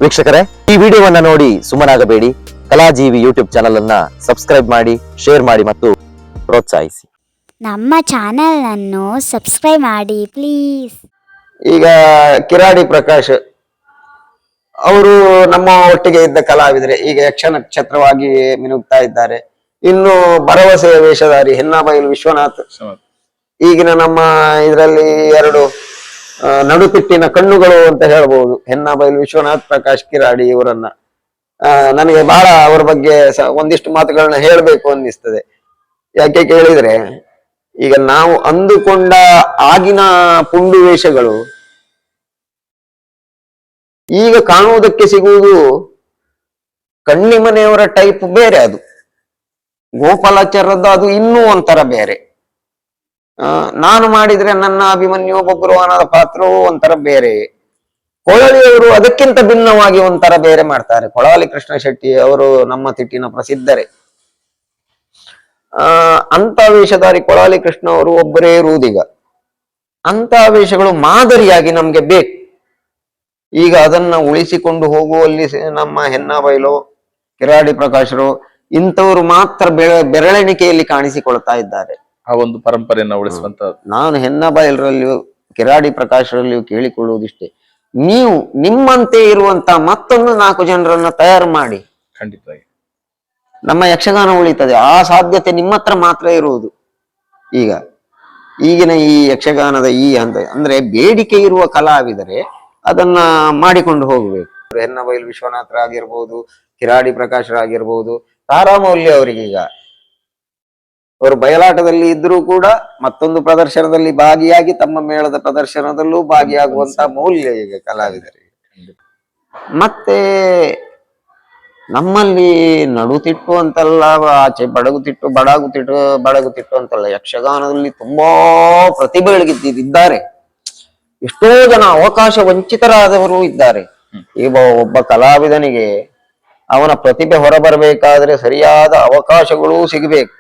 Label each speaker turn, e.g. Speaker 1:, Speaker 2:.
Speaker 1: ವೀಕ್ಷಕರೇ, ಈ ವಿಡಿಯೋವನ್ನ ನೋಡಿ ಸುಮ್ಮನಾಗಬೇಡಿ. ಕಲಾಜೀವಿ ಯೂಟ್ಯೂಬ್ ಚಾನಲ್ ಅನ್ನ ಸಬ್ಸ್ಕ್ರೈಬ್ ಮಾಡಿ, ಶೇರ್ ಮಾಡಿ ಮತ್ತು ಪ್ರೋತ್ಸಾಹಿಸಿ.
Speaker 2: ನಮ್ಮ ಚಾನೆಲ್ ಅನ್ನು ಸಬ್ಸ್ಕ್ರೈಬ್ ಮಾಡಿ ಪ್ಲೀಸ್.
Speaker 3: ಈಗ ಕಿರಾಡಿ ಪ್ರಕಾಶ್ ಅವರು ನಮ್ಮ ಒಟ್ಟಿಗೆ ಇದ್ದ ಕಲಾವಿದರೆ ಈಗ ಯಕ್ಷ ನಕ್ಷತ್ರವಾಗಿ ಮಿನುಗ್ತಾ ಇದ್ದಾರೆ. ಇನ್ನು ಭರವಸೆಯ ವೇಷಧಾರಿ ಹೆನ್ನಾಬೈಲು ವಿಶ್ವನಾಥ್ ಈಗಿನ ನಮ್ಮ ಇದರಲ್ಲಿ ಎರಡು ನಡುತಿಟ್ಟಿನ ಕಣ್ಣುಗಳು ಅಂತ ಹೇಳ್ಬಹುದು. ಹೆನ್ನಾಬೈಲು ವಿಶ್ವನಾಥ್, ಪ್ರಕಾಶ್ ಕಿರಾಡಿ ಇವರನ್ನ ನನಗೆ ಬಹಳ ಅವರ ಬಗ್ಗೆ ಒಂದಿಷ್ಟು ಮಾತುಗಳನ್ನ ಹೇಳಬೇಕು ಅನ್ನಿಸ್ತದೆ. ಯಾಕೆ ಕೇಳಿದ್ರೆ, ಈಗ ನಾವು ಅಂದುಕೊಂಡ ಆಗಿನ ಪುಂಡು ವೇಷಗಳು ಈಗ ಕಾಣುವುದಕ್ಕೆ ಸಿಗುವುದು ಕಣ್ಣಿಮನೆಯವರ ಟೈಪ್ ಬೇರೆ, ಅದು ಗೋಪಾಲಾಚಾರ್ಯದ್ದು ಅದು ಇನ್ನೂ ಒಂಥರ ಬೇರೆ. ನಾನು ಮಾಡಿದ್ರೆ ನನ್ನ ಅಭಿಮನ್ಯು ಬಬ್ರುವಾನದ ಪಾತ್ರವೂ ಒಂಥರ ಬೇರೆ. ಕೊಳಲಿಯವರು ಅದಕ್ಕಿಂತ ಭಿನ್ನವಾಗಿ ಒಂಥರ ಬೇರೆ ಮಾಡ್ತಾರೆ. ಕೊಳಲಿ ಕೃಷ್ಣ ಶೆಟ್ಟಿ ಅವರು ನಮ್ಮ ತಿಟ್ಟಿನ ಪ್ರಸಿದ್ಧರೇ. ಅಂತ ವೇಷಧಾರಿ ಕೊಳಲಿ ಕೃಷ್ಣ ಅವರು ಒಬ್ಬರೇ ಇರುವುದೀಗ. ಅಂತ ವೇಷಗಳು ಮಾದರಿಯಾಗಿ ನಮ್ಗೆ ಬೇಕು. ಈಗ ಅದನ್ನ ಉಳಿಸಿಕೊಂಡು ಹೋಗುವಲ್ಲಿ ನಮ್ಮ ಹೆನ್ನಾಬೈಲು, ಕಿರಾಡಿ ಪ್ರಕಾಶರು ಇಂಥವರು ಮಾತ್ರ ಬೆರಳೆಣಿಕೆಯಲ್ಲಿ ಕಾಣಿಸಿಕೊಳ್ತಾ ಇದ್ದಾರೆ.
Speaker 4: ಆ ಒಂದು ಪರಂಪರೆಯನ್ನ ಉಳಿಸುವಂತ
Speaker 3: ನಾನು ಹೆನ್ನಾಬೈಲರಲ್ಲಿಯೂ ಕಿರಾಡಿ ಪ್ರಕಾಶರಲ್ಲಿಯೂ ಕೇಳಿಕೊಳ್ಳುವುದಿಷ್ಟೇ, ನೀವು ನಿಮ್ಮಂತೆ ಇರುವಂತ ಮತ್ತೊಂದು 4 ಜನರನ್ನ ತಯಾರು ಮಾಡಿ.
Speaker 4: ಖಂಡಿತವಾಗಿ
Speaker 3: ನಮ್ಮ ಯಕ್ಷಗಾನ ಉಳಿತದೆ. ಆ ಸಾಧ್ಯತೆ ನಿಮ್ಮ ಹತ್ರ ಮಾತ್ರ ಇರುವುದು. ಈಗಿನ ಈ ಯಕ್ಷಗಾನದ ಈ ಹಂತ ಅಂದ್ರೆ ಬೇಡಿಕೆ ಇರುವ ಕಲಾವಿದರೆ ಅದನ್ನ ಮಾಡಿಕೊಂಡು ಹೋಗ್ಬೇಕು. ಹೆನ್ನಬೈಲು ವಿಶ್ವನಾಥರಾಗಿರ್ಬೋದು, ಕಿರಾಡಿ ಪ್ರಕಾಶರಾಗಿರ್ಬೋದು, ತಾರಾಮೌಲ್ಯ ಅವರಿಗೀಗ ಅವರು ಬಯಲಾಟದಲ್ಲಿ ಇದ್ರೂ ಕೂಡ ಮತ್ತೊಂದು ಪ್ರದರ್ಶನದಲ್ಲಿ ಭಾಗಿಯಾಗಿ ತಮ್ಮ ಮೇಳದ ಪ್ರದರ್ಶನದಲ್ಲೂ ಭಾಗಿಯಾಗುವಂತ ಮೌಲ್ಯ ಈಗ ಕಲಾವಿದರಿಗೆ. ಮತ್ತೆ ನಮ್ಮಲ್ಲಿ ನಡುತಿಟ್ಟು ಅಂತಲ್ಲ, ಆಚೆ ಬಡಗುತಿಟ್ಟು ಅಂತಲ್ಲ, ಯಕ್ಷಗಾನದಲ್ಲಿ ತುಂಬಾ ಪ್ರತಿಭೆಗಳಿದ್ದಾರೆ. ಎಷ್ಟೋ ಜನ ಅವಕಾಶ ವಂಚಿತರಾದವರು ಇದ್ದಾರೆ. ಈಗ ಒಬ್ಬ ಕಲಾವಿದನಿಗೆ ಅವನ ಪ್ರತಿಭೆ ಹೊರಬರಬೇಕಾದ್ರೆ ಸರಿಯಾದ ಅವಕಾಶಗಳು ಸಿಗಬೇಕು.